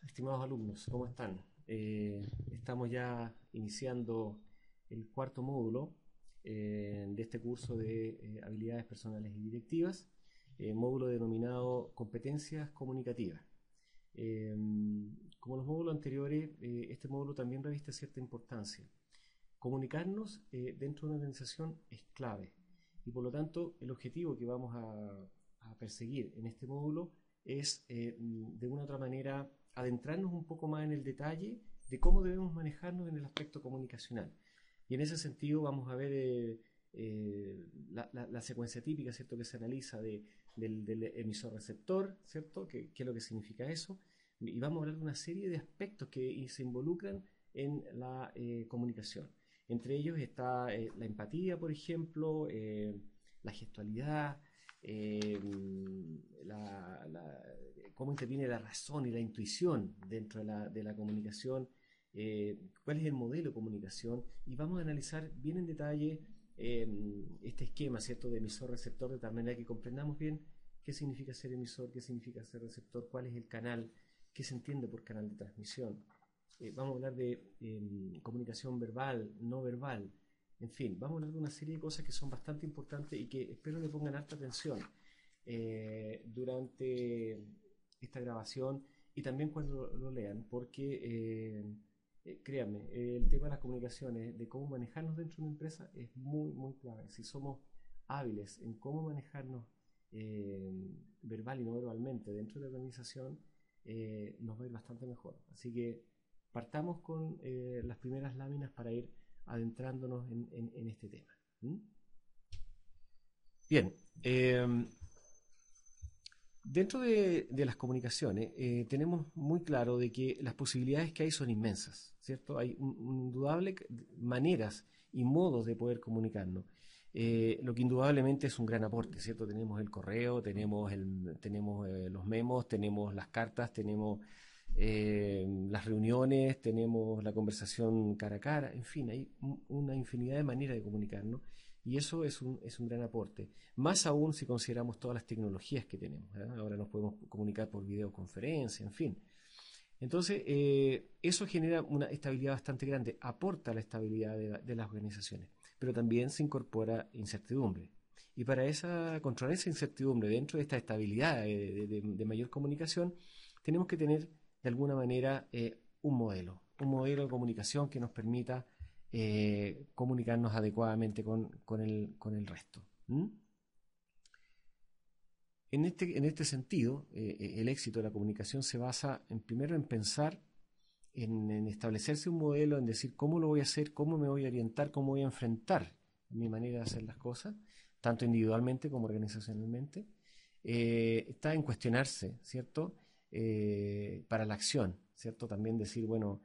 Estimados alumnos, ¿cómo están? Estamos ya iniciando el cuarto módulo de este curso de habilidades personales y directivas, módulo denominado competencias comunicativas. Eh, Como los módulos anteriores, este módulo también reviste cierta importancia. Comunicarnos dentro de una organización es clave y por lo tanto el objetivo que vamos a perseguir en este módulo es de una u otra manera adentrarnos un poco más en el detalle de cómo debemos manejarnos en el aspecto comunicacional. Y en ese sentido vamos a ver la secuencia típica, ¿cierto?, que se analiza del emisor-receptor, ¿cierto?, ¿qué es lo que significa eso? Y vamos a hablar de una serie de aspectos que se involucran en la comunicación. Entre ellos está la empatía, por ejemplo, la gestualidad, eh, la, la, cómo interviene la razón y la intuición dentro de la comunicación, cuál es el modelo de comunicación, y vamos a analizar bien en detalle este esquema, ¿cierto?, de emisor-receptor, de tal manera que comprendamos bien qué significa ser emisor, qué significa ser receptor, cuál es el canal, qué se entiende por canal de transmisión. Vamos a hablar de comunicación verbal, no verbal, en fin, vamos a hablar de una serie de cosas que son bastante importantes y que espero le pongan harta atención durante esta grabación y también cuando lo lean, porque créanme, el tema de las comunicaciones, de cómo manejarnos dentro de una empresa es muy, muy clave. Si somos hábiles en cómo manejarnos verbal y no verbalmente dentro de la organización, nos va a ir bastante mejor. Así que partamos con las primeras láminas para ir adentrándonos en este tema. ¿Mm? Bien, dentro de las comunicaciones tenemos muy claro de que las posibilidades que hay son inmensas, ¿cierto? Hay indudables maneras y modos de poder comunicarnos. Lo que indudablemente es un gran aporte, ¿cierto? Tenemos el correo, tenemos los memos, tenemos las cartas, tenemos las reuniones, tenemos la conversación cara a cara, en fin, hay una infinidad de maneras de comunicarnos y eso es un gran aporte. Más aún si consideramos todas las tecnologías que tenemos. Ahora nos podemos comunicar por videoconferencia, en fin. Entonces, eso genera una estabilidad bastante grande, aporta la estabilidad de las organizaciones, pero también se incorpora incertidumbre. Y para controlar esa incertidumbre dentro de esta estabilidad de mayor comunicación, tenemos que tener de alguna manera un modelo de comunicación que nos permita comunicarnos adecuadamente con el resto. ¿Mm? En este sentido, el éxito de la comunicación se basa primero en pensar, en establecerse un modelo, en decir cómo lo voy a hacer, cómo me voy a orientar, cómo voy a enfrentar mi manera de hacer las cosas, tanto individualmente como organizacionalmente. Está en cuestionarse, ¿cierto? Para la acción, ¿cierto? También decir, bueno,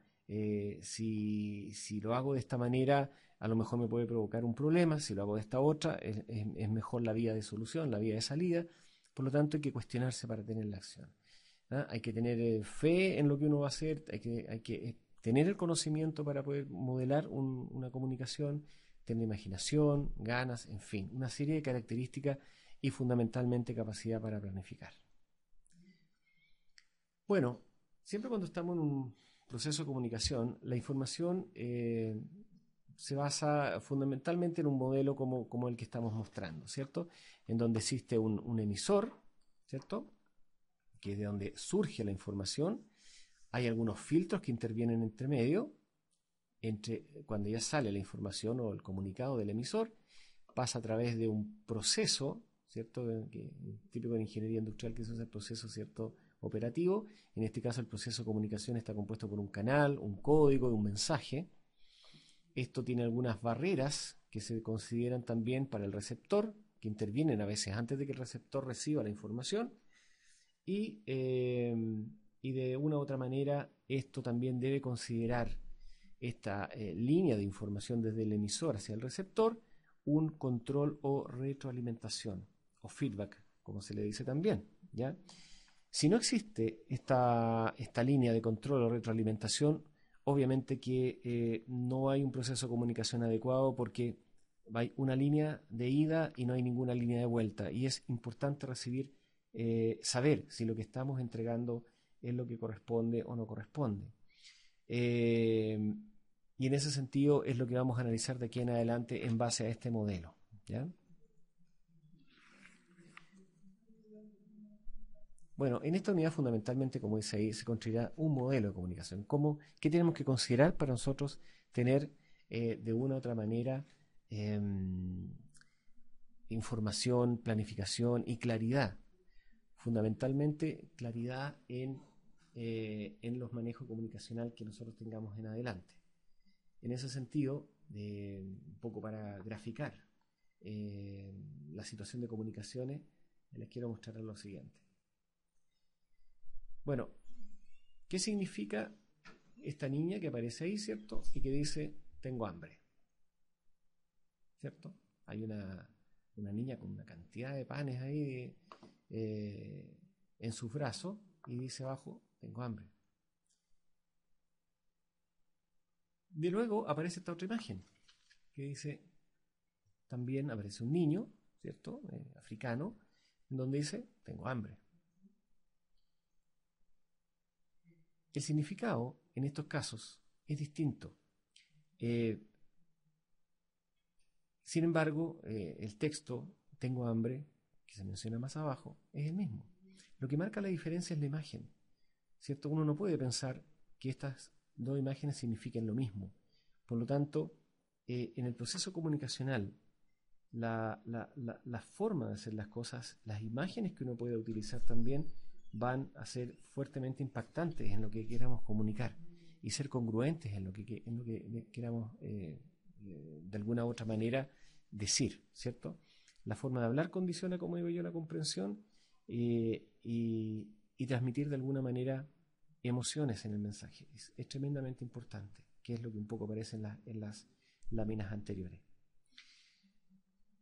si lo hago de esta manera, a lo mejor me puede provocar un problema, si lo hago de esta otra, es mejor la vía de solución, la vía de salida. Por lo tanto, hay que cuestionarse para tener la acción. ¿Ah? Hay que tener fe en lo que uno va a hacer, hay que tener el conocimiento para poder modelar una comunicación, tener imaginación, ganas, en fin, una serie de características y fundamentalmente capacidad para planificar. Bueno, siempre cuando estamos en un proceso de comunicación, la información se basa fundamentalmente en un modelo como el que estamos mostrando, ¿cierto? En donde existe un emisor, ¿cierto?, que es de donde surge la información. Hay algunos filtros que intervienen entre medio, entre cuando ya sale la información o el comunicado del emisor, pasa a través de un proceso, ¿cierto? Típico de ingeniería industrial, que es el proceso, ¿cierto?, operativo. En este caso el proceso de comunicación está compuesto por un canal, un código y un mensaje. Esto tiene algunas barreras que se consideran también para el receptor, que intervienen a veces antes de que el receptor reciba la información. Y de una u otra manera esto también debe considerar esta línea de información desde el emisor hacia el receptor un control o retroalimentación o feedback, como se le dice también, ¿ya? Si no existe esta línea de control o retroalimentación, obviamente que no hay un proceso de comunicación adecuado porque hay una línea de ida y no hay ninguna línea de vuelta. Y es importante saber si lo que estamos entregando es lo que corresponde o no corresponde. Y en ese sentido es lo que vamos a analizar de aquí en adelante en base a este modelo, ¿ya? Bueno, en esta unidad fundamentalmente, como dice ahí, se construirá un modelo de comunicación. ¿Qué tenemos que considerar para nosotros tener de una u otra manera información, planificación y claridad? Fundamentalmente claridad en los manejos comunicacional que nosotros tengamos en adelante. En ese sentido, un poco para graficar la situación de comunicaciones, les quiero mostrar lo siguiente. Bueno, ¿qué significa esta niña que aparece ahí, ¿cierto? Y que dice, tengo hambre, ¿cierto? Hay una niña con una cantidad de panes ahí en sus brazos y dice abajo, tengo hambre. De luego aparece esta otra imagen que dice, también aparece un niño, ¿cierto? Africano, donde dice, tengo hambre. El significado en estos casos es distinto. Sin embargo, el texto, tengo hambre, que se menciona más abajo, es el mismo. Lo que marca la diferencia es la imagen, ¿cierto? Uno no puede pensar que estas dos imágenes signifiquen lo mismo. Por lo tanto, en el proceso comunicacional, la forma de hacer las cosas, las imágenes que uno puede utilizar también van a ser fuertemente impactantes en lo que queramos comunicar y ser congruentes en lo que queramos de alguna u otra manera decir, ¿cierto? La forma de hablar condiciona, como digo yo, la comprensión y transmitir de alguna manera emociones en el mensaje. Es tremendamente importante, que es lo que un poco aparece en las láminas anteriores.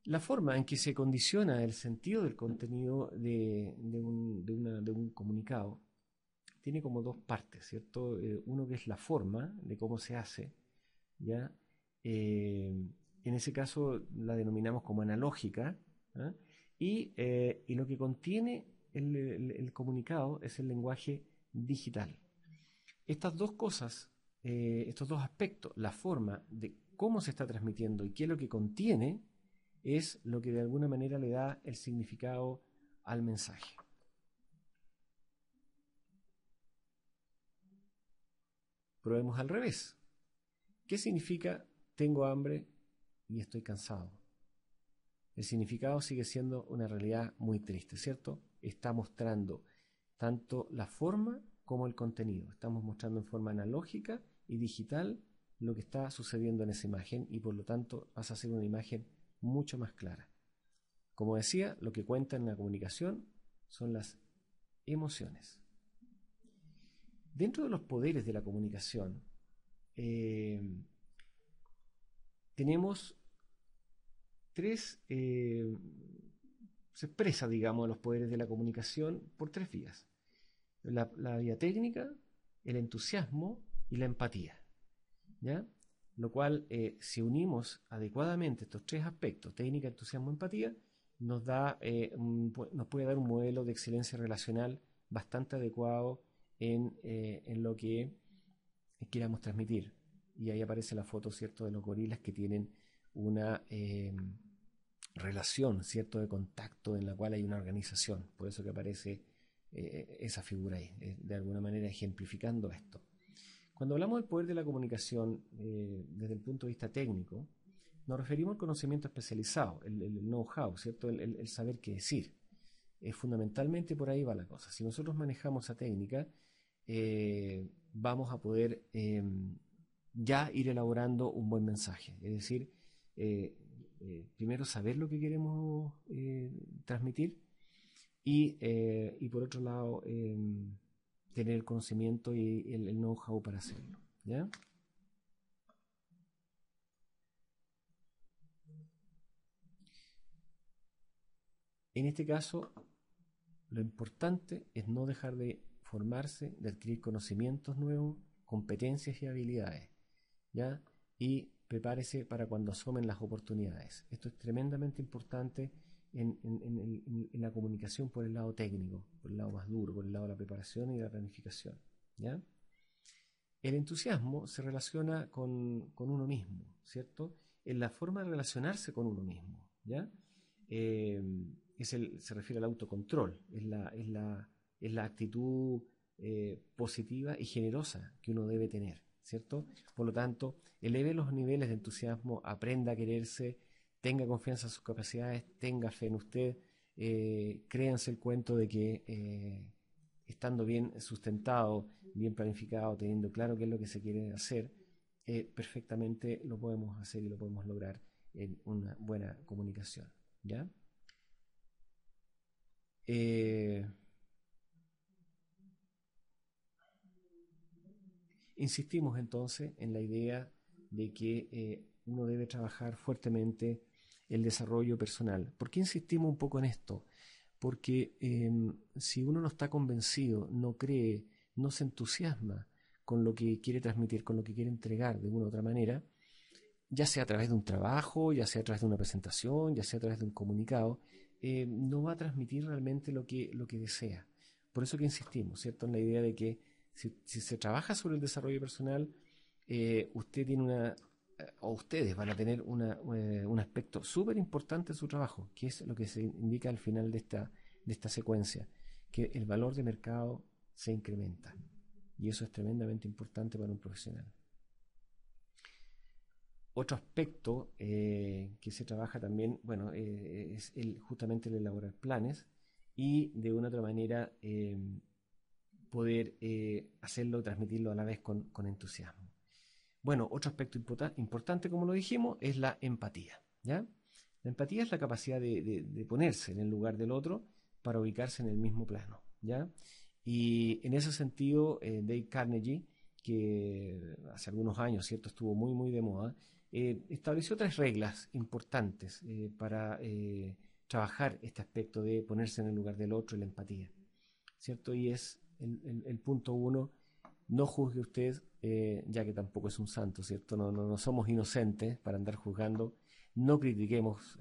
La forma en que se condiciona el sentido del contenido de un comunicado tiene como dos partes, ¿cierto? Uno que es la forma de cómo se hace, ¿ya? En ese caso la denominamos como analógica, ¿ah? Y lo que contiene el comunicado es el lenguaje digital. Estas dos cosas, estos dos aspectos, la forma de cómo se está transmitiendo y qué es lo que contiene, es lo que de alguna manera le da el significado al mensaje. Probemos al revés. ¿Qué significa tengo hambre y estoy cansado? El significado sigue siendo una realidad muy triste, ¿cierto? Está mostrando tanto la forma como el contenido. Estamos mostrando en forma analógica y digital lo que está sucediendo en esa imagen y por lo tanto pasa a ser una imagen mucho más clara. Como decía, lo que cuenta en la comunicación son las emociones. Dentro de los poderes de la comunicación, tenemos tres, se expresa, digamos, los poderes de la comunicación por tres vías. La vía técnica, el entusiasmo y la empatía, ¿ya? Lo cual, si unimos adecuadamente estos tres aspectos, técnica, entusiasmo, empatía, nos puede dar un modelo de excelencia relacional bastante adecuado en lo que queramos transmitir. Y ahí aparece la foto, ¿cierto?, de los gorilas que tienen una relación, ¿cierto?, de contacto en la cual hay una organización. Por eso que aparece esa figura ahí, de alguna manera ejemplificando esto. Cuando hablamos del poder de la comunicación desde el punto de vista técnico, nos referimos al conocimiento especializado, el know-how, ¿cierto?, el saber qué decir. Fundamentalmente por ahí va la cosa. Si nosotros manejamos esa técnica, vamos a poder ya ir elaborando un buen mensaje. Es decir, primero saber lo que queremos transmitir y por otro lado tener el conocimiento y el know-how para hacerlo, ¿ya? En este caso, lo importante es no dejar de formarse, de adquirir conocimientos nuevos, competencias y habilidades, ¿ya? Y prepárese para cuando asomen las oportunidades. Esto es tremendamente importante en la comunicación por el lado técnico, por el lado más duro, por el lado de la preparación y de la planificación, ¿ya? El entusiasmo se relaciona con uno mismo, ¿cierto? En la forma de relacionarse con uno mismo, ¿ya? Eh, se refiere al autocontrol, es la actitud positiva y generosa que uno debe tener, ¿cierto? Por lo tanto, eleve los niveles de entusiasmo, aprenda a quererse, tenga confianza en sus capacidades, tenga fe en usted, créanse el cuento de que estando bien sustentado, bien planificado, teniendo claro qué es lo que se quiere hacer, perfectamente lo podemos hacer y lo podemos lograr en una buena comunicación, ¿ya? Eh, Insistimos entonces en la idea de que uno debe trabajar fuertemente el desarrollo personal. ¿Por qué insistimos un poco en esto? Porque si uno no está convencido, no cree, no se entusiasma con lo que quiere transmitir, con lo que quiere entregar de una u otra manera, ya sea a través de un trabajo, ya sea a través de una presentación, ya sea a través de un comunicado, no va a transmitir realmente lo que desea. Por eso que insistimos, ¿cierto? En la idea de que si se trabaja sobre el desarrollo personal, usted tiene o ustedes van a tener un aspecto súper importante en su trabajo, que es lo que se indica al final de esta secuencia, que el valor de mercado se incrementa. Y eso es tremendamente importante para un profesional. Otro aspecto que se trabaja también, bueno, es justamente el elaborar planes y de una u otra manera poder hacerlo, transmitirlo a la vez con entusiasmo. Bueno, otro aspecto importante, como lo dijimos, es la empatía, ¿ya? La empatía es la capacidad de ponerse en el lugar del otro para ubicarse en el mismo plano, ¿ya? Y en ese sentido, Dale Carnegie, que hace algunos años, ¿cierto?, estuvo muy de moda, estableció tres reglas importantes para trabajar este aspecto de ponerse en el lugar del otro y la empatía, ¿cierto? Y es el punto uno: no juzgue usted, ya que tampoco es un santo, ¿cierto? No somos inocentes para andar juzgando. No critiquemos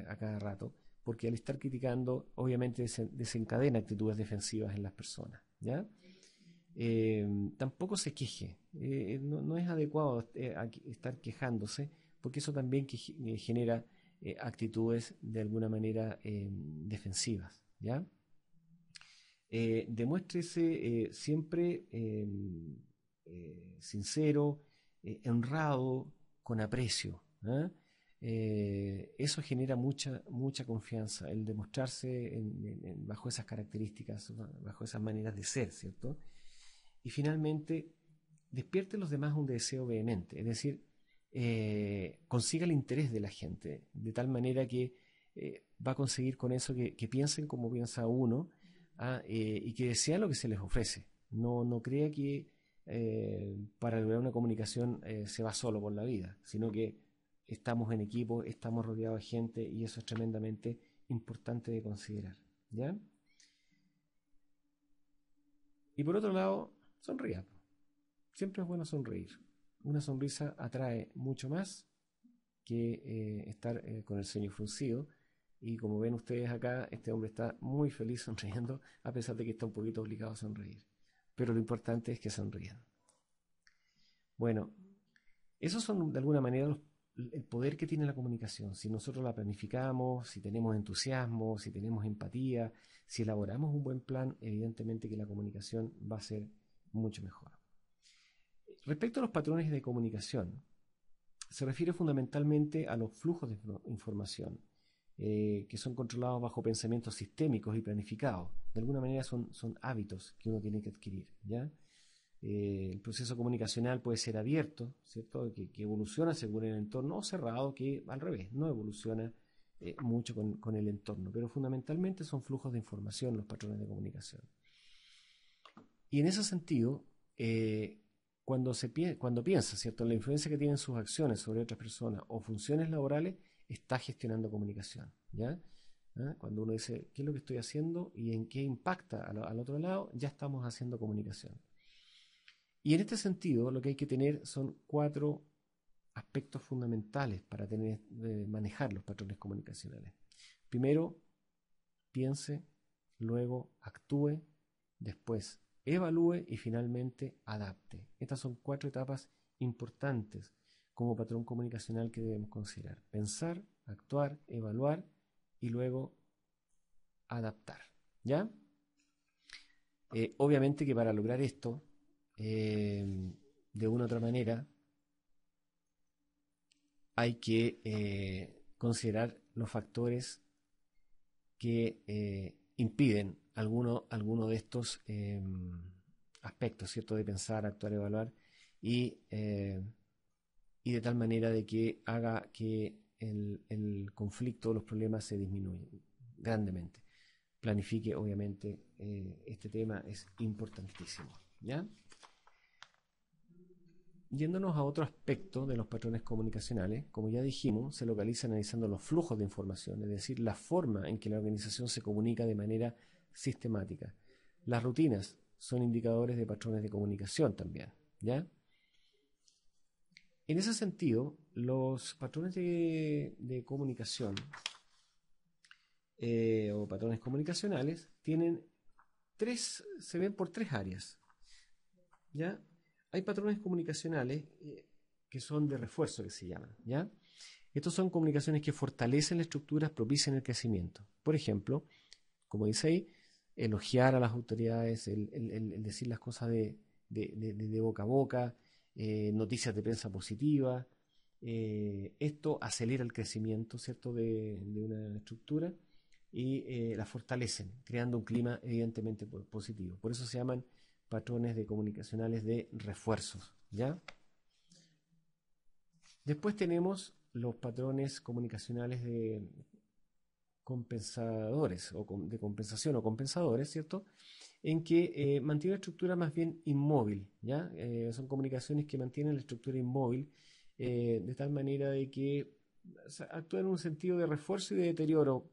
a cada rato, porque al estar criticando, obviamente desencadena actitudes defensivas en las personas, ¿ya? Tampoco se queje. No es adecuado estar quejándose, porque eso también genera actitudes de alguna manera defensivas, ¿ya? Demuéstrese siempre sincero, honrado, con aprecio, ¿eh? Eso genera mucha confianza, el demostrarse bajo esas características, bajo esas maneras de ser, ¿cierto? Y finalmente, despierte en los demás un deseo vehemente, es decir, consiga el interés de la gente, de tal manera que va a conseguir con eso que piensen como piensa uno, y que desean lo que se les ofrece. No crea que para lograr una comunicación se va solo por la vida, sino que estamos en equipo, estamos rodeados de gente y eso es tremendamente importante de considerar, ¿ya? Y por otro lado, sonría. Siempre es bueno sonreír. Una sonrisa atrae mucho más que estar con el ceño fruncido. Y como ven ustedes acá, este hombre está muy feliz sonriendo, a pesar de que está un poquito obligado a sonreír. Pero lo importante es que sonrían. Bueno, esos son de alguna manera el poder que tiene la comunicación. Si nosotros la planificamos, si tenemos entusiasmo, si tenemos empatía, si elaboramos un buen plan, evidentemente que la comunicación va a ser mucho mejor. Respecto a los patrones de comunicación, se refiere fundamentalmente a los flujos de información que son controlados bajo pensamientos sistémicos y planificados. De alguna manera son hábitos que uno tiene que adquirir, ¿ya? El proceso comunicacional puede ser abierto, ¿cierto?, que evoluciona según el entorno, o cerrado, que al revés, no evoluciona mucho con el entorno, pero fundamentalmente son flujos de información los patrones de comunicación. Y en ese sentido, cuando piensa, ¿cierto?, en la influencia que tienen sus acciones sobre otras personas o funciones laborales, está gestionando comunicación, ¿ya? Cuando uno dice, ¿qué es lo que estoy haciendo y en qué impacta al otro lado? Ya estamos haciendo comunicación. Y en este sentido, lo que hay que tener son 4 aspectos fundamentales para manejar los patrones comunicacionales. Primero piense, luego actúe, después evalúe y finalmente adapte. Estas son 4 etapas importantes como patrón comunicacional que debemos considerar. Pensar, actuar, evaluar y luego adaptar. ¿Ya? Obviamente que para lograr esto, de una u otra manera, hay que considerar los factores que impiden alguno de estos aspectos, ¿cierto? De pensar, actuar, evaluar y de tal manera de que haga que el conflicto o los problemas se disminuyan grandemente. Planifique, obviamente, este tema es importantísimo, ¿ya? Yéndonos a otro aspecto de los patrones comunicacionales, como ya dijimos, se localiza analizando los flujos de información, es decir, la forma en que la organización se comunica de manera sistemática. Las rutinas son indicadores de patrones de comunicación también, ¿ya? En ese sentido, los patrones de comunicación o patrones comunicacionales se ven por 3 áreas, ¿ya? Hay patrones comunicacionales que son de refuerzo, que se llaman, ¿ya? Estos son comunicaciones que fortalecen las estructuras, propician el crecimiento. Por ejemplo, como dice ahí, elogiar a las autoridades, el decir las cosas de boca a boca, noticias de prensa positiva. Esto acelera el crecimiento, ¿cierto?, de una estructura y la fortalecen, creando un clima evidentemente positivo. Por eso se llaman patrones de comunicacionales de refuerzos, ¿ya? Después tenemos los patrones comunicacionales de compensadores o de compensación o compensadores, ¿cierto? En que mantiene una estructura más bien inmóvil, ¿ya? Son comunicaciones que mantienen la estructura inmóvil de tal manera de que actúan en un sentido de refuerzo y de deterioro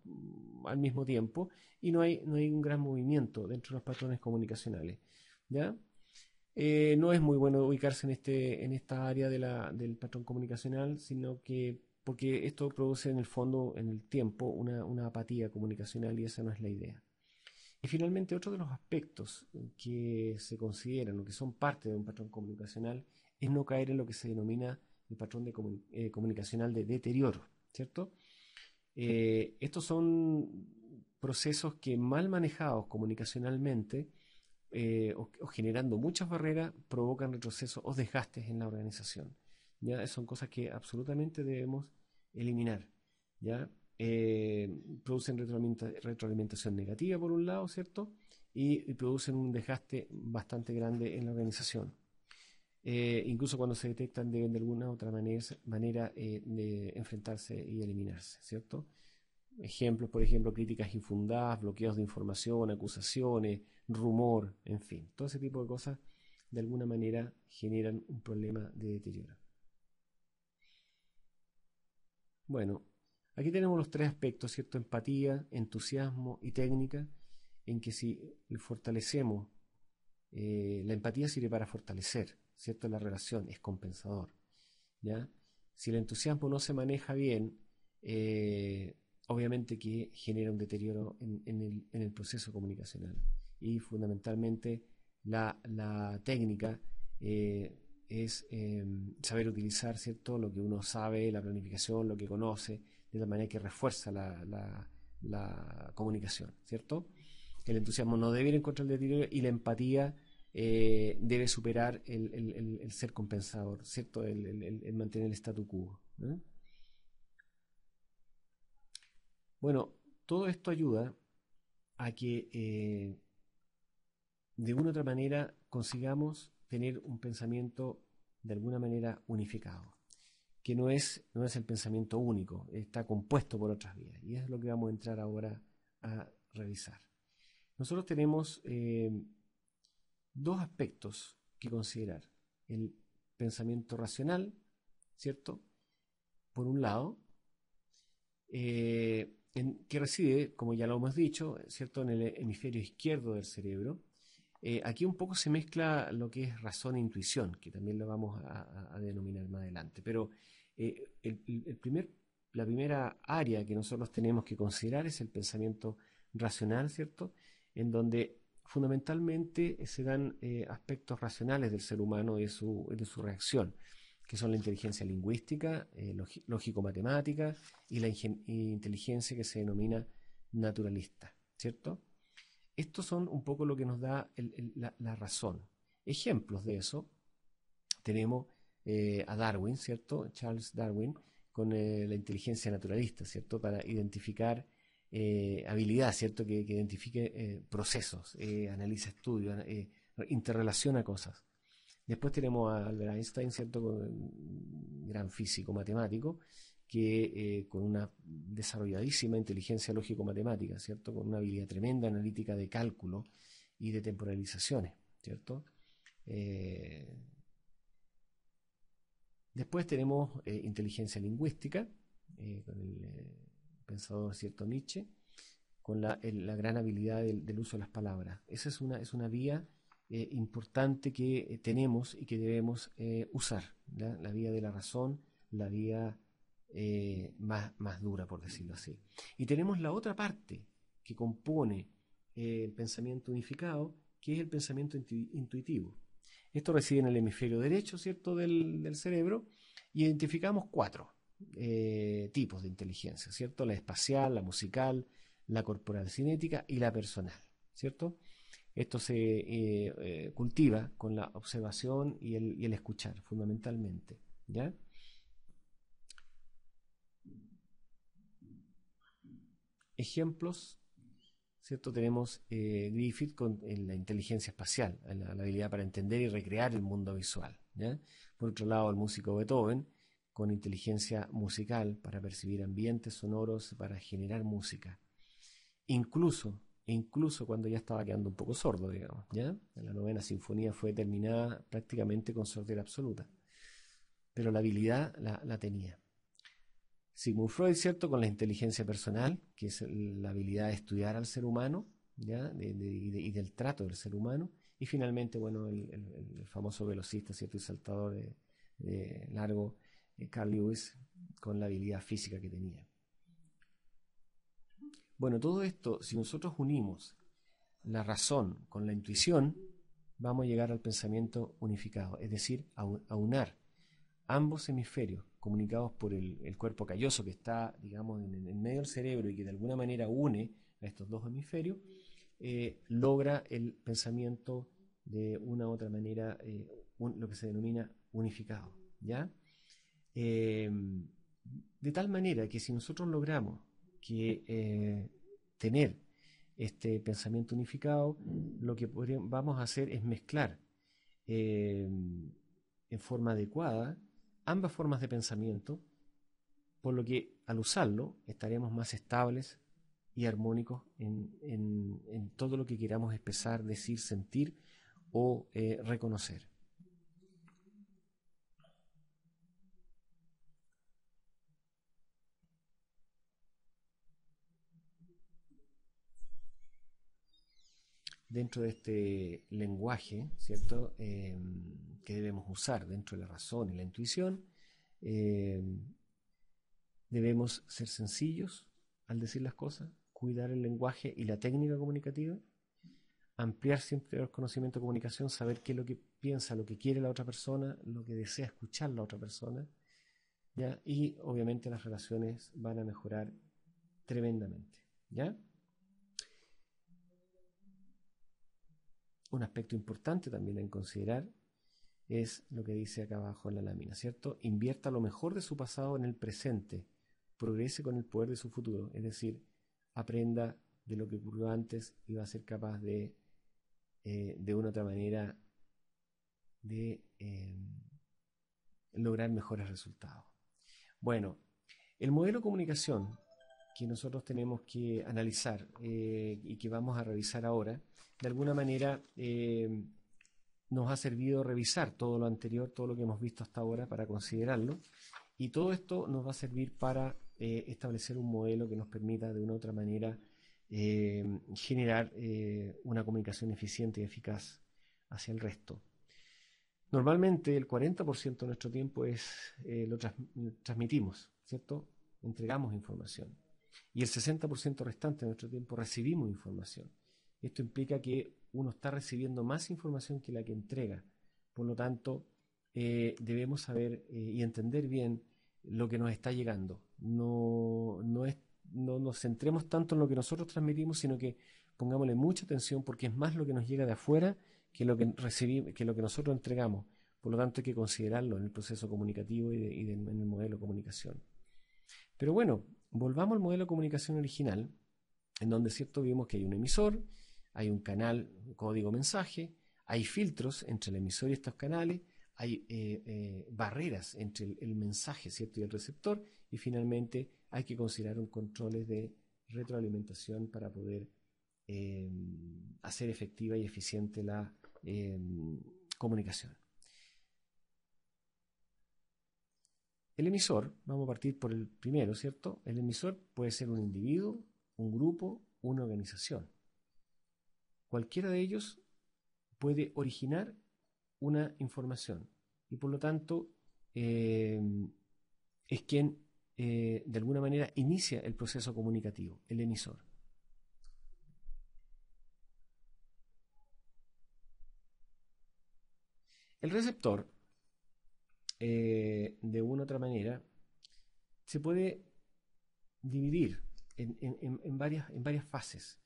al mismo tiempo y no hay un gran movimiento dentro de los patrones comunicacionales, ¿ya? No es muy bueno ubicarse en esta área del patrón comunicacional, sino que porque esto produce en el fondo, en el tiempo, una apatía comunicacional y esa no es la idea. Y finalmente, otro de los aspectos que se consideran o que son parte de un patrón comunicacional es no caer en lo que se denomina el patrón comunicacional de deterioro, ¿cierto? Estos son procesos que mal manejados comunicacionalmente o generando muchas barreras provocan retrocesos o desgastes en la organización. ¿Ya? Son cosas que absolutamente debemos eliminar. ¿Ya? Producen retroalimentación negativa por un lado, ¿cierto? Y producen un desgaste bastante grande en la organización. Incluso cuando se detectan deben de alguna u otra manera de enfrentarse y eliminarse, ¿cierto? Ejemplos, por ejemplo, críticas infundadas, bloqueos de información, acusaciones, rumor, en fin, todo ese tipo de cosas de alguna manera generan un problema de deterioro. Bueno, aquí tenemos los 3 aspectos, ¿cierto? Empatía, entusiasmo y técnica, en que si fortalecemos, la empatía sirve para fortalecer, ¿cierto? La relación es compensador, ¿ya? Si el entusiasmo no se maneja bien, obviamente que genera un deterioro en el proceso comunicacional. Y fundamentalmente la técnica es saber utilizar, ¿cierto?, lo que uno sabe, la planificación, lo que conoce, de tal manera que refuerza la comunicación, ¿cierto? El entusiasmo no debe ir en contra del deterioro y la empatía debe superar el ser compensador, ¿cierto? El mantener el statu quo, ¿eh? Bueno, todo esto ayuda a que de una u otra manera consigamos tener un pensamiento de alguna manera unificado, que no es el pensamiento único, está compuesto por otras vías, y es lo que vamos a entrar ahora a revisar. Nosotros tenemos 2 aspectos que considerar: el pensamiento racional, ¿cierto?, por un lado, que reside, como ya lo hemos dicho, ¿cierto?, en el hemisferio izquierdo del cerebro. Aquí un poco se mezcla lo que es razón e intuición, que también lo vamos a denominar más adelante. Pero la primera área que nosotros tenemos que considerar es el pensamiento racional, ¿cierto? En donde fundamentalmente se dan aspectos racionales del ser humano y de su reacción, que son la inteligencia lingüística, lógico-matemática y la inteligencia que se denomina naturalista, ¿cierto? Estos son un poco lo que nos da la razón. Ejemplos de eso tenemos a Darwin, ¿cierto? Charles Darwin, con la inteligencia naturalista, ¿cierto? Para identificar habilidad, ¿cierto? Que identifique procesos, analiza estudios, interrelaciona cosas. Después tenemos a Albert Einstein, ¿cierto? Un gran físico matemático, que con una desarrolladísima inteligencia lógico-matemática, ¿cierto? Con una habilidad tremenda analítica de cálculo y de temporalizaciones, ¿cierto? Después tenemos inteligencia lingüística, con el pensador, ¿cierto? Nietzsche, con la gran habilidad del uso de las palabras. Esa es una vía importante que tenemos y que debemos usar, ¿ya? La vía de la razón, la vía más dura, por decirlo así. Y tenemos la otra parte que compone el pensamiento unificado, que es el pensamiento intuitivo. Esto reside en el hemisferio derecho, ¿cierto?, del cerebro, y identificamos cuatro tipos de inteligencia, ¿cierto? La espacial, la musical, la corporal cinética y la personal, ¿cierto? Esto se cultiva con la observación y el escuchar, fundamentalmente, ¿ya? Ejemplos, ¿cierto? Tenemos Griffith con la inteligencia espacial, la habilidad para entender y recrear el mundo visual, ¿ya? Por otro lado, el músico Beethoven con inteligencia musical para percibir ambientes sonoros, para generar música. Incluso cuando ya estaba quedando un poco sordo, digamos, ¿ya? La novena sinfonía fue terminada prácticamente con sordera absoluta, pero la habilidad la tenía. Sigmund Freud, ¿cierto? Con la inteligencia personal, que es la habilidad de estudiar al ser humano, ¿ya? Y del trato del ser humano. Y finalmente, bueno, el famoso velocista, ¿cierto? Y saltador de largo, Carl Lewis, con la habilidad física que tenía. Bueno, todo esto, si nosotros unimos la razón con la intuición, vamos a llegar al pensamiento unificado, es decir, a unar ambos hemisferios comunicados por el cuerpo calloso que está, digamos, en medio del cerebro y que de alguna manera une a estos dos hemisferios, logra el pensamiento de una u otra manera, lo que se denomina unificado, ¿ya? De tal manera que si nosotros logramos tener este pensamiento unificado, lo que vamos a hacer es mezclar en forma adecuada ambas formas de pensamiento, por lo que al usarlo estaremos más estables y armónicos en todo lo que queramos expresar, decir, sentir o reconocer. Dentro de este lenguaje, ¿cierto?, que debemos usar dentro de la razón y la intuición, debemos ser sencillos al decir las cosas, cuidar el lenguaje y la técnica comunicativa, ampliar siempre los conocimientos de comunicación, saber qué es lo que piensa, lo que quiere la otra persona, lo que desea escuchar la otra persona, ¿ya? Y obviamente las relaciones van a mejorar tremendamente, ¿ya? Un aspecto importante también en considerar es lo que dice acá abajo en la lámina, ¿cierto? Invierta lo mejor de su pasado en el presente, progrese con el poder de su futuro, es decir, aprenda de lo que ocurrió antes y va a ser capaz de una u otra manera, de lograr mejores resultados. Bueno, el modelo de comunicación que nosotros tenemos que analizar y que vamos a revisar ahora, de alguna manera nos ha servido revisar todo lo anterior, todo lo que hemos visto hasta ahora para considerarlo, y todo esto nos va a servir para establecer un modelo que nos permita de una u otra manera generar una comunicación eficiente y eficaz hacia el resto. Normalmente el 40% de nuestro tiempo lo transmitimos, ¿cierto?, entregamos información. Y el 60% restante de nuestro tiempo recibimos información. Esto implica que uno está recibiendo más información que la que entrega. Por lo tanto, debemos saber y entender bien lo que nos está llegando. No nos centremos tanto en lo que nosotros transmitimos, sino que pongámosle mucha atención porque es más lo que nos llega de afuera que lo que recibimos, que lo que nosotros entregamos. Por lo tanto, hay que considerarlo en el proceso comunicativo en el modelo de comunicación. Pero bueno, volvamos al modelo de comunicación original, en donde, cierto, vimos que hay un emisor, hay un canal código mensaje, hay filtros entre el emisor y estos canales, hay barreras entre el mensaje, ¿cierto?, y el receptor, y finalmente hay que considerar un controles de retroalimentación para poder hacer efectiva y eficiente la comunicación. El emisor, vamos a partir por el primero, ¿cierto? El emisor puede ser un individuo, un grupo, una organización. Cualquiera de ellos puede originar una información y por lo tanto es quien de alguna manera inicia el proceso comunicativo, el emisor. El receptor, de una u otra manera, se puede dividir en varias fases.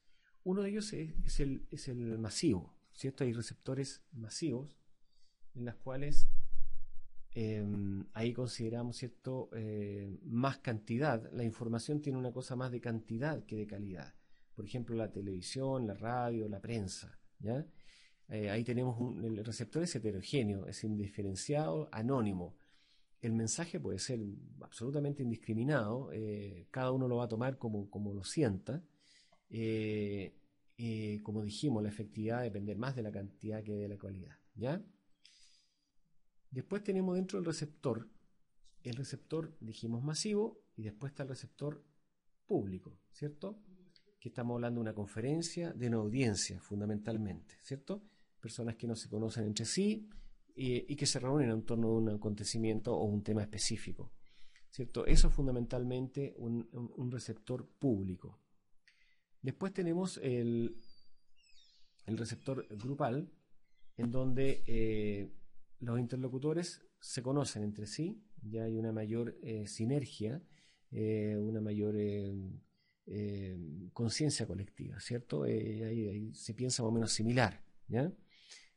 Uno de ellos es el masivo, ¿cierto? Hay receptores masivos en las cuales ahí consideramos, ¿cierto?, más cantidad. La información tiene una cosa más de cantidad que de calidad. Por ejemplo, la televisión, la radio, la prensa, ¿ya? Ahí tenemos el receptor es heterogéneo, es indiferenciado, anónimo. El mensaje puede ser absolutamente indiscriminado, cada uno lo va a tomar como lo sienta. Como dijimos, la efectividad va a depender más de la cantidad que de la calidad, ¿ya? Después tenemos dentro del receptor, el receptor, dijimos, masivo, y después está el receptor público, ¿cierto? Que estamos hablando de una conferencia, de una audiencia, fundamentalmente, ¿cierto? Personas que no se conocen entre sí y que se reúnen en torno de un acontecimiento o un tema específico, ¿cierto? Eso es fundamentalmente un receptor público. Después tenemos el receptor grupal, en donde los interlocutores se conocen entre sí, ya hay una mayor sinergia, una mayor conciencia colectiva, ¿cierto? Ahí se piensa más o menos similar, ¿ya?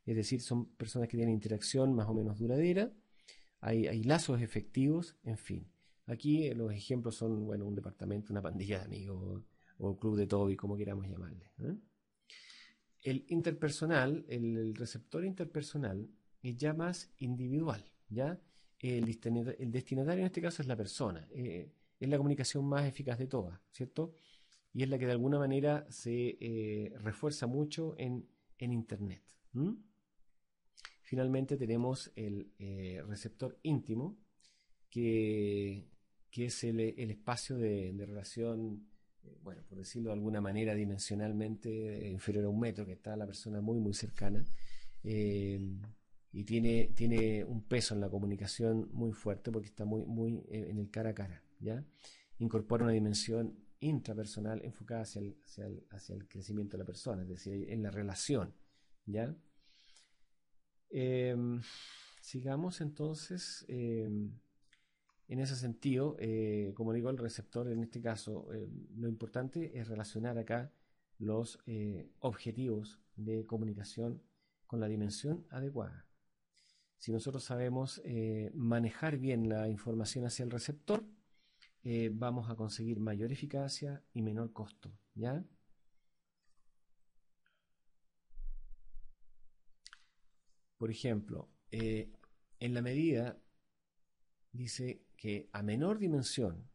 Es decir, son personas que tienen interacción más o menos duradera, hay lazos efectivos, en fin. Aquí los ejemplos son, bueno, un departamento, una pandilla de amigos o club de Toby, como queramos llamarle, ¿eh? El interpersonal, el receptor interpersonal es ya más individual, ¿ya? El destinatario en este caso es la persona, es la comunicación más eficaz de todas, ¿cierto? Y es la que de alguna manera se refuerza mucho en Internet. Finalmente tenemos el receptor íntimo, que es el espacio de relación, bueno, por decirlo de alguna manera, dimensionalmente inferior a 1 metro, que está la persona muy, muy cercana, y tiene un peso en la comunicación muy fuerte porque está muy en el cara a cara, ¿ya? Incorpora una dimensión intrapersonal enfocada hacia el crecimiento de la persona, es decir, en la relación, ¿ya? Sigamos entonces en ese sentido, como digo, el receptor en este caso, lo importante es relacionar acá los objetivos de comunicación con la dimensión adecuada. Si nosotros sabemos manejar bien la información hacia el receptor, vamos a conseguir mayor eficacia y menor costo, ¿ya? Por ejemplo, en la medida dice que a menor dimensión,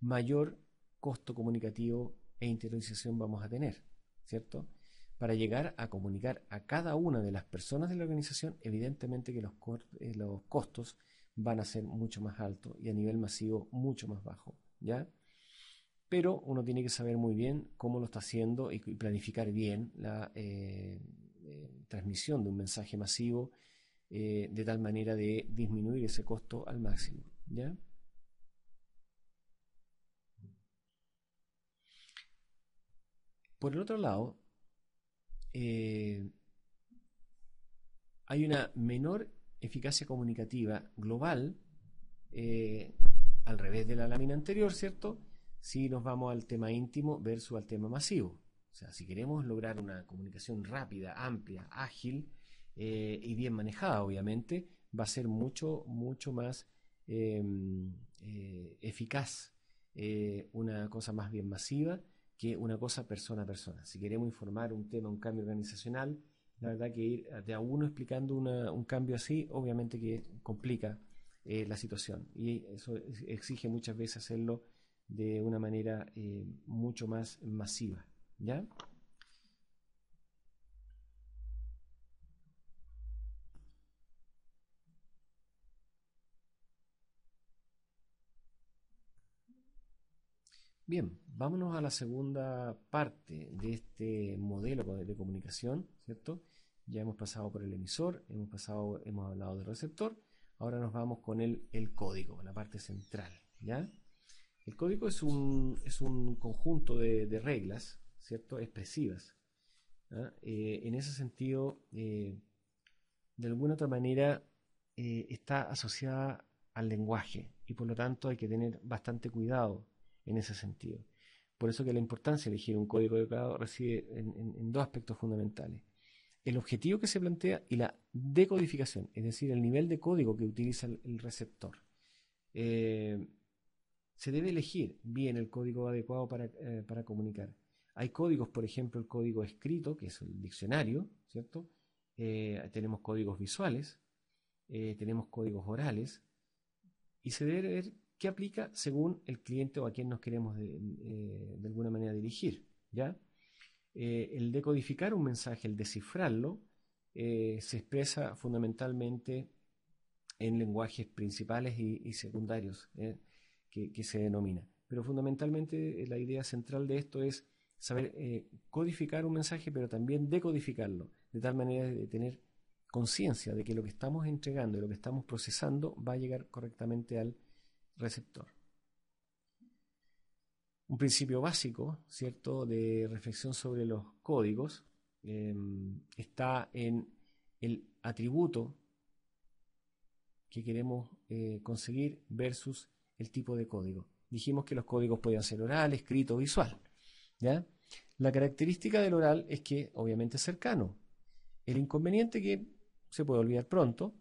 mayor costo comunicativo e interiorización vamos a tener, ¿cierto? Para llegar a comunicar a cada una de las personas de la organización, evidentemente que los costos van a ser mucho más altos y a nivel masivo mucho más bajo, ¿ya? Pero uno tiene que saber muy bien cómo lo está haciendo y planificar bien la transmisión de un mensaje masivo de tal manera de disminuir ese costo al máximo, ¿ya? Por el otro lado, eh, hay una menor eficacia comunicativa global, eh, al revés de la lámina anterior, ¿cierto? Si nos vamos al tema íntimo versus al tema masivo. O sea, si queremos lograr una comunicación rápida, amplia, ágil y bien manejada, obviamente, va a ser mucho, mucho más eh, eficaz una cosa más bien masiva que una cosa persona a persona. Si queremos informar un tema, un cambio organizacional, la verdad que ir de a uno explicando un cambio así, obviamente que complica la situación. Y eso exige muchas veces hacerlo de una manera mucho más masiva. ¿Ya? Bien, vámonos a la segunda parte de este modelo de comunicación, ¿cierto? Ya hemos pasado por el emisor, hemos hablado del receptor, ahora nos vamos con el código, la parte central, ¿ya? El código es un conjunto de reglas, ¿cierto? Expresivas. ¿Ah? En ese sentido, de alguna otra manera, está asociada al lenguaje y por lo tanto hay que tener bastante cuidado en ese sentido. Por eso que la importancia de elegir un código adecuado reside en dos aspectos fundamentales. El objetivo que se plantea y la decodificación, es decir, el nivel de código que utiliza el receptor. Eh, Se debe elegir bien el código adecuado para comunicar. Hay códigos, por ejemplo, el código escrito, que es el diccionario, ¿cierto? Tenemos códigos visuales, tenemos códigos orales, y se debe ver qué aplica según el cliente o a quien nos queremos de alguna manera dirigir, ¿ya? El decodificar un mensaje, el descifrarlo, se expresa fundamentalmente en lenguajes principales y secundarios, que se denomina. Pero fundamentalmente la idea central de esto es saber codificar un mensaje, pero también decodificarlo, de tal manera de tener conciencia de que lo que estamos entregando y lo que estamos procesando va a llegar correctamente al receptor. Un principio básico, ¿cierto?, de reflexión sobre los códigos está en el atributo que queremos conseguir versus el tipo de código. Dijimos que los códigos podían ser oral, escrito, visual. ¿Ya? La característica del oral es que obviamente es cercano. El inconveniente es que se puede olvidar pronto.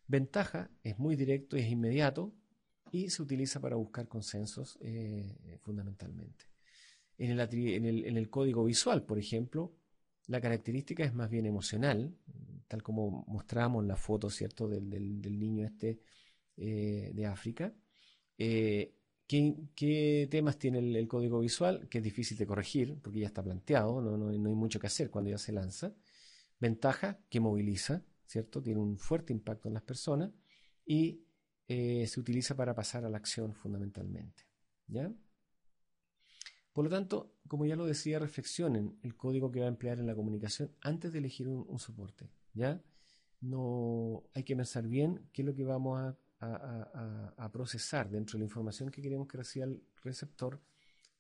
Ventaja, es muy directo y es inmediato y se utiliza para buscar consensos fundamentalmente. En el código visual, por ejemplo, la característica es más bien emocional, tal como mostramos la foto, ¿cierto?, del niño este de África. ¿Qué temas tiene el código visual? Que es difícil de corregir, porque ya está planteado, no hay mucho que hacer cuando ya se lanza. Ventaja, que moviliza, ¿cierto? Tiene un fuerte impacto en las personas y se utiliza para pasar a la acción fundamentalmente. ¿Ya? Por lo tanto, como ya lo decía, reflexionen el código que va a emplear en la comunicación antes de elegir un soporte. ¿Ya? No hay que pensar bien qué es lo que vamos a procesar dentro de la información que queremos que reciba el receptor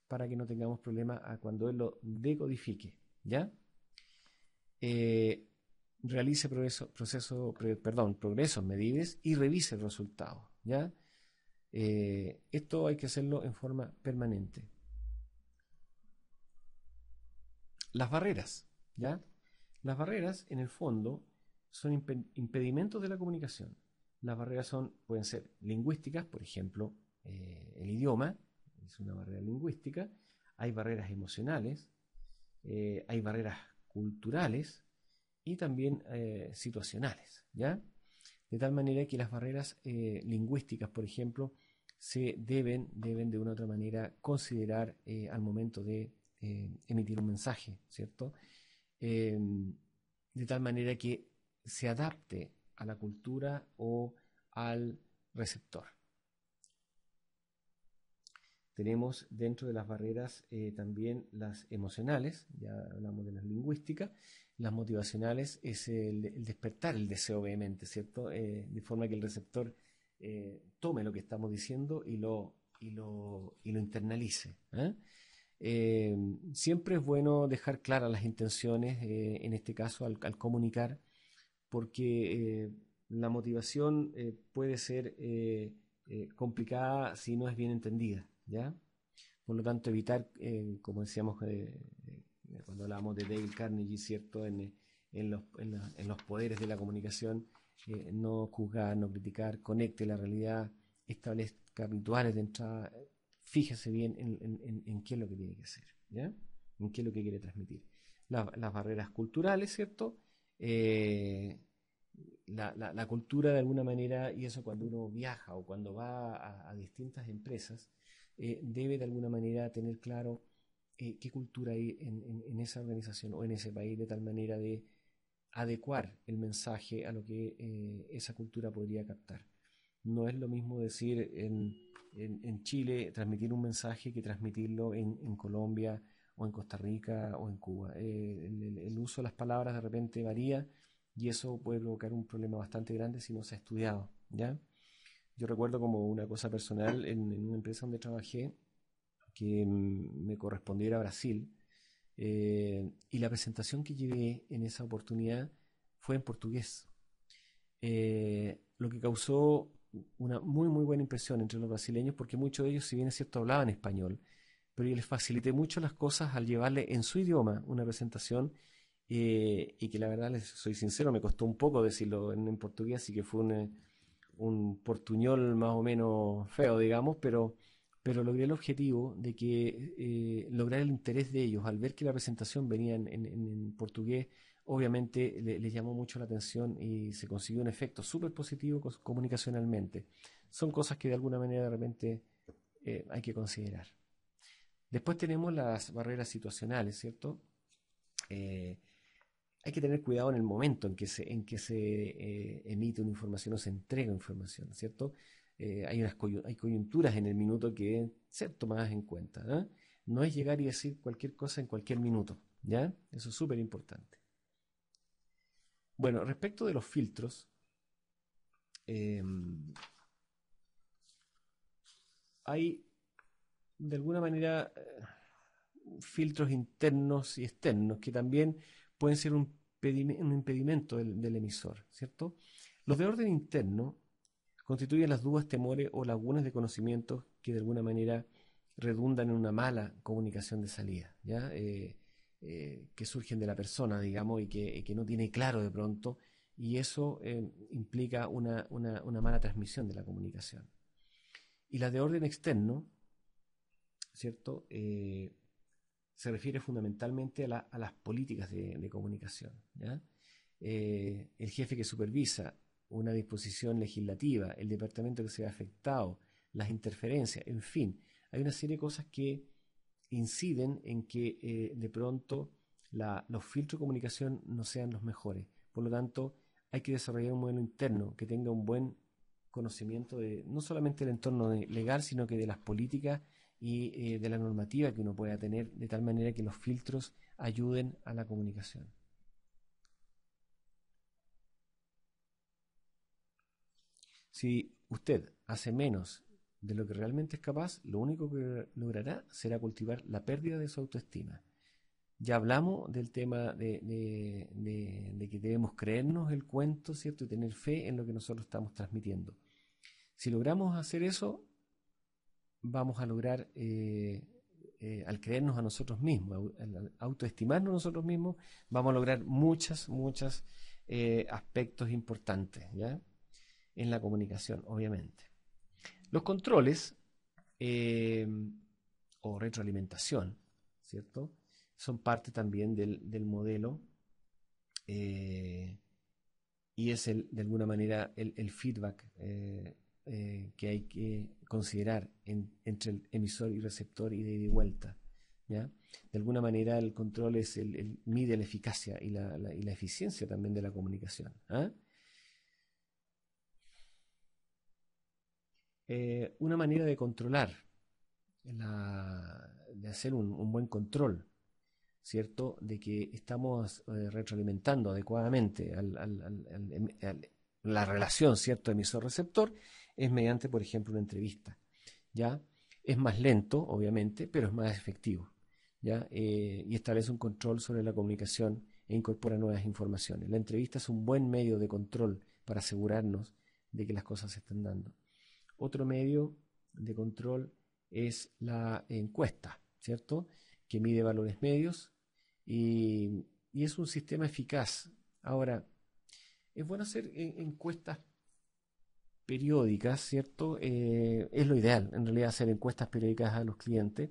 para que no tengamos problemas cuando él lo decodifique. ¿Ya? Realice progresos medibles y revise el resultado. ¿Ya? Esto hay que hacerlo en forma permanente. Las barreras, ¿ya? Las barreras, en el fondo, son impedimentos de la comunicación. Las barreras pueden ser lingüísticas, por ejemplo, el idioma es una barrera lingüística. Hay barreras emocionales, hay barreras culturales y también situacionales, ¿ya? De tal manera que las barreras lingüísticas, por ejemplo, se deben de una u otra manera considerar al momento de emitir un mensaje, ¿cierto? De tal manera que se adapte a la cultura o al receptor. Tenemos dentro de las barreras también las emocionales, ya hablamos de las lingüísticas. Las motivacionales es el despertar el deseo vehemente, ¿cierto? De forma que el receptor tome lo que estamos diciendo y lo internalice. Eh, Siempre es bueno dejar claras las intenciones, en este caso al comunicar, porque la motivación puede ser complicada si no es bien entendida, ¿ya? Por lo tanto, evitar, como decíamos cuando hablábamos de Dale Carnegie, ¿cierto? En los poderes de la comunicación, no juzgar, no criticar, conecte la realidad, establezca rituales de entrada, fíjese bien en qué es lo que tiene que hacer, ¿ya? En qué es lo que quiere transmitir. Las barreras culturales, ¿cierto? Eh, la cultura de alguna manera, y eso cuando uno viaja o cuando va a distintas empresas, debe de alguna manera tener claro qué cultura hay en esa organización o en ese país, de tal manera de adecuar el mensaje a lo que esa cultura podría captar. No es lo mismo decir en Chile, transmitir un mensaje que transmitirlo en Colombia o en Costa Rica o en Cuba. El uso de las palabras de repente varía y eso puede provocar un problema bastante grande si no se ha estudiado, ¿ya? Yo recuerdo como una cosa personal en una empresa donde trabajé que me correspondió ir a Brasil, y la presentación que llevé en esa oportunidad fue en portugués, lo que causó una muy buena impresión entre los brasileños porque muchos de ellos, si bien es cierto, hablaban español, pero yo les facilité mucho las cosas al llevarle en su idioma una presentación, y que la verdad, les soy sincero, me costó un poco decirlo en portugués, así que fue un portuñol más o menos feo, digamos, pero logré el objetivo de que lograr el interés de ellos al ver que la presentación venía en portugués. Obviamente les llamó mucho la atención y se consiguió un efecto súper positivo comunicacionalmente. Son cosas que de alguna manera de repente hay que considerar. Después tenemos las barreras situacionales, ¿cierto? Eh, Hay que tener cuidado en el momento en que se emite una información o se entrega información, ¿cierto? Hay coyunturas en el minuto que deben ser tomadas en cuenta, ¿no? No es llegar y decir cualquier cosa en cualquier minuto, ¿ya? Eso es súper importante. Bueno, respecto de los filtros, eh, hay de alguna manera filtros internos y externos que también pueden ser un impedimento del emisor, ¿cierto? Los de orden interno constituyen las dudas, temores o lagunas de conocimientos que de alguna manera redundan en una mala comunicación de salida, ¿ya? Que surgen de la persona, digamos, y que no tiene claro de pronto, y eso implica una mala transmisión de la comunicación. Y las de orden externo, ¿cierto? Se refiere fundamentalmente a las políticas de comunicación, ¿ya? El jefe que supervisa una disposición legislativa, el departamento que se ve afectado, las interferencias, en fin, hay una serie de cosas que inciden en que de pronto los filtros de comunicación no sean los mejores. Por lo tanto, hay que desarrollar un modelo interno que tenga un buen conocimiento de no solamente el entorno legal, sino que de las políticas y de la normativa que uno pueda tener, de tal manera que los filtros ayuden a la comunicación. Si usted hace menos de lo que realmente es capaz, lo único que logrará será cultivar la pérdida de su autoestima. Ya hablamos del tema de que debemos creernos el cuento, ¿cierto? Y tener fe en lo que nosotros estamos transmitiendo. Si logramos hacer eso, vamos a lograr, al creernos a nosotros mismos, al autoestimarnos a nosotros mismos, vamos a lograr muchas aspectos importantes, ¿ya? En la comunicación, obviamente. Los controles, eh, o retroalimentación, ¿cierto? Son parte también del modelo, eh, y es de alguna manera el feedback que hay que considerar entre el emisor y receptor y de ida y vuelta, ¿ya? De alguna manera el control es mide la eficacia y la eficiencia también de la comunicación, ¿ah? Una manera de controlar, de hacer un buen control, ¿cierto? De que estamos retroalimentando adecuadamente la relación, ¿cierto? Emisor-receptor, es mediante, por ejemplo, una entrevista, ¿ya? Es más lento, obviamente, pero es más efectivo. ¿ya? Y establece un control sobre la comunicación e incorpora nuevas informaciones. La entrevista es un buen medio de control para asegurarnos de que las cosas se están dando. Otro medio de control es la encuesta, ¿cierto? Que mide valores medios y es un sistema eficaz. Ahora, es bueno hacer encuestas periódicas, ¿cierto? Es lo ideal, en realidad, hacer encuestas periódicas a los clientes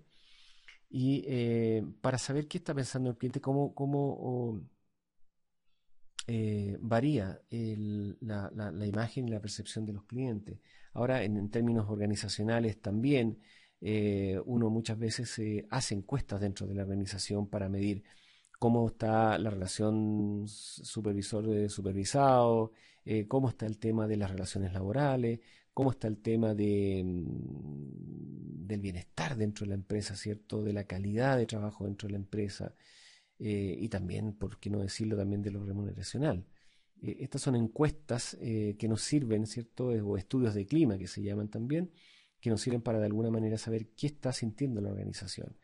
y para saber qué está pensando el cliente, varía la imagen y la percepción de los clientes. Ahora, en términos organizacionales también, uno muchas veces hace encuestas dentro de la organización para medir cómo está la relación supervisor-supervisado, cómo está el tema de las relaciones laborales, cómo está el tema del bienestar dentro de la empresa, ¿cierto? De la calidad de trabajo dentro de la empresa y también, por qué no decirlo, también de lo remuneracional. Estas son encuestas que nos sirven, ¿cierto? O estudios de clima que se llaman también, que nos sirven para de alguna manera saber qué está sintiendo la organización.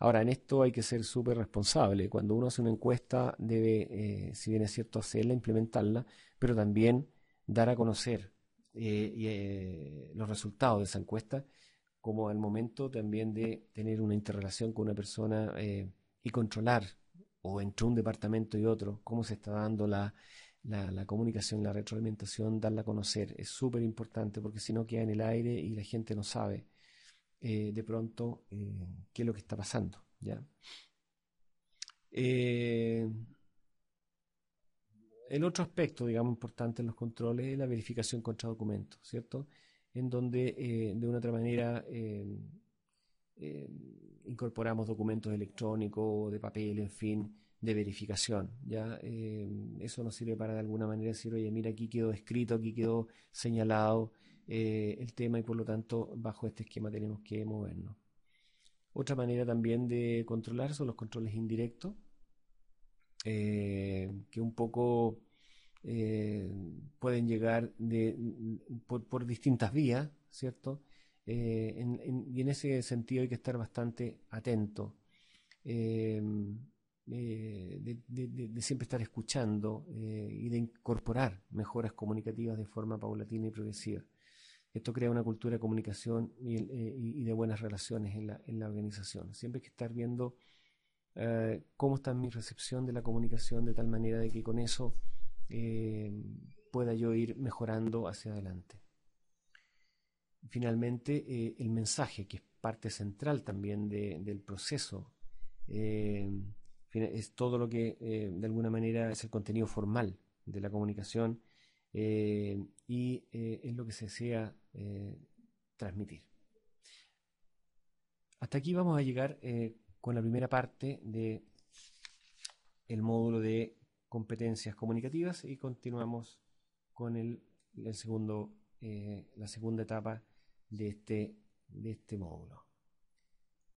Ahora, en esto hay que ser súper responsable. Cuando uno hace una encuesta, debe, si bien es cierto, hacerla, implementarla, pero también dar a conocer los resultados de esa encuesta, como al momento también de tener una interrelación con una persona y controlar, o entre un departamento y otro, cómo se está dando la comunicación, la retroalimentación, darla a conocer. Es súper importante porque si no queda en el aire y la gente no sabe de pronto qué es lo que está pasando, ¿ya? Eh, el otro aspecto, digamos, importante en los controles es la verificación contra documentos, ¿cierto? En donde de una otra manera eh, incorporamos documentos electrónicos, de papel, en fin, de verificación, ¿ya? Eso nos sirve para de alguna manera decir, oye, mira, aquí quedó escrito, aquí quedó señalado el tema y por lo tanto bajo este esquema tenemos que movernos. Otra manera también de controlar son los controles indirectos, que un poco eh, pueden llegar por distintas vías, ¿cierto? Y en ese sentido hay que estar bastante atento, eh, de siempre estar escuchando y de incorporar mejoras comunicativas de forma paulatina y progresiva. Esto crea una cultura de comunicación y de buenas relaciones en la organización. Siempre hay que estar viendo cómo está mi recepción de la comunicación de tal manera de que con eso eh, pueda yo ir mejorando hacia adelante. Finalmente, el mensaje, que es parte central también del proceso, eh, es todo lo que de alguna manera es el contenido formal de la comunicación y es lo que se desea transmitir. Hasta aquí vamos a llegar con la primera parte del módulo de competencias comunicativas y continuamos con la segunda etapa de este módulo.